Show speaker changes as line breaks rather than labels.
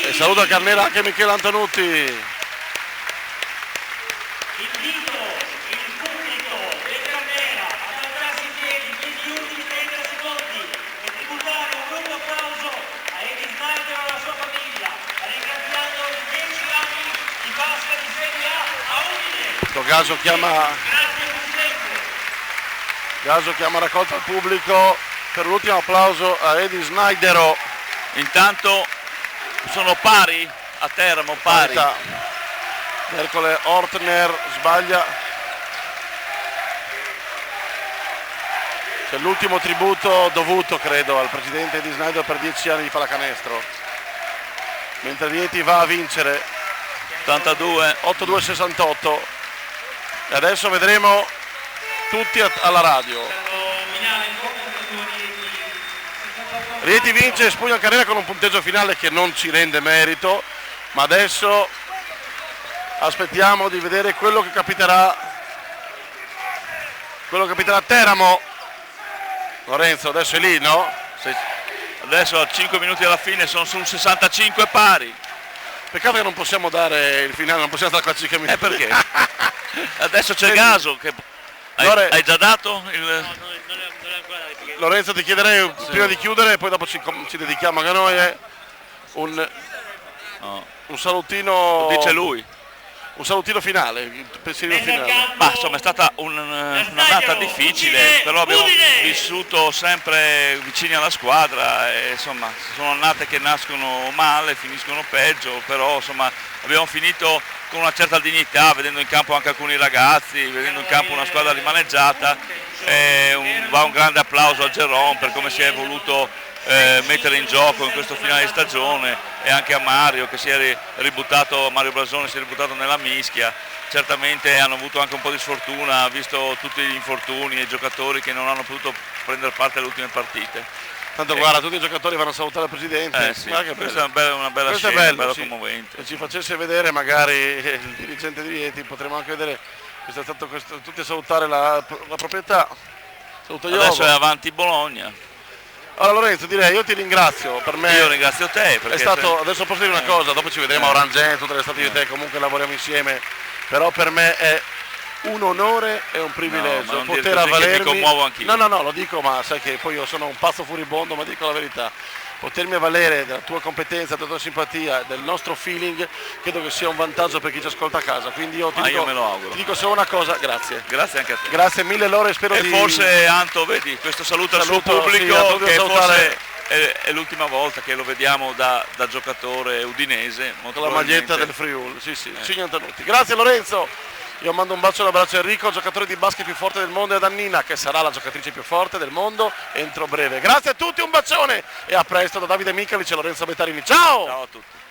E saluta Carnera anche Michele Antonutti.
Invito il pubblico del Carnera ad alzarsi in piedi negli ultimi 30 secondi e tributare un lungo applauso a Eddie Snyder e alla sua famiglia, ringraziando i 10 anni di basket di Serie A Udine.
In questo caso chiama
Grazie Presidente.
raccolta al pubblico per l'ultimo applauso a Eddie Snyder.
Intanto sono pari a Teramo, pari.
Ercole Ortner sbaglia. C'è l'ultimo tributo dovuto, credo, al presidente Eddie Snyder per 10 anni di pallacanestro. Mentre Rieti va a vincere
82.
8-2-68. E adesso vedremo tutti alla radio. Rieti vince e spugna Carnera con un punteggio finale che non ci rende merito, ma adesso aspettiamo di vedere quello che capiterà a Teramo. Lorenzo adesso è lì, no?
Adesso a 5 minuti alla fine sono sul 65 pari.
Peccato che non possiamo dare il finale, non possiamo dare classicamente.
Perché? Adesso c'è Gaso che hai già dato il...
Non è ancora
Lorenzo, ti chiederei prima di chiudere e poi dopo ci dedichiamo anche a noi un salutino.
Lo dice lui.
Un salutino finale, il pensierino finale.
Ma insomma è stata un'annata difficile, però abbiamo vissuto sempre vicini alla squadra e insomma sono annate che nascono male, finiscono peggio, però insomma abbiamo finito con una certa dignità, vedendo in campo anche alcuni ragazzi, vedendo in campo una squadra rimaneggiata. Va un grande applauso a Geron per come si è voluto mettere in gioco in questo finale di stagione, e anche a Mario che si è ributtato, Mario Brasone si è ributtato nella mischia. Certamente hanno avuto anche un po' di sfortuna, visto tutti gli infortuni e i giocatori che non hanno potuto prendere parte alle ultime partite.
Tanto guarda, tutti i giocatori vanno a salutare il presidente.
Sì.
Questa
è una bella
questo
scena,
è bello,
bella
sì.
commovente.
Se ci facesse vedere magari il dirigente di Rieti, potremmo anche vedere tutti a salutare la proprietà. Saluto io.
Adesso è avanti Bologna.
Allora Lorenzo, direi io ti ringrazio, per me
Io ringrazio te perché
è stato, adesso posso dire una cosa, dopo ci vedremo a Orange, tutte le estate io e te comunque lavoriamo insieme, però per me è un onore e un privilegio poter avvalermi.
Mi commuovo anch'io.
No, lo dico, ma sai che poi io sono un pazzo furibondo, ma dico la verità. Potermi avvalere della tua competenza, della tua simpatia, del nostro feeling, credo che sia un vantaggio per chi ci ascolta a casa. Quindi io
io me lo auguro.
Ti dico solo una cosa, grazie.
Grazie anche a te.
Grazie mille Lore, spero di...
forse Anto, vedi, questo saluto al suo pubblico, che forse è l'ultima volta che lo vediamo da giocatore udinese.
Con la maglietta del Friuli, sì. Cigno Antonutti. Grazie Lorenzo. Io mando un bacio e un abbraccio a Enrico, giocatore di basket più forte del mondo, e ad Annina, che sarà la giocatrice più forte del mondo entro breve. Grazie a tutti, un bacione e a presto da Davide Michalic e Lorenzo Bettarini. Ciao!
Ciao a tutti.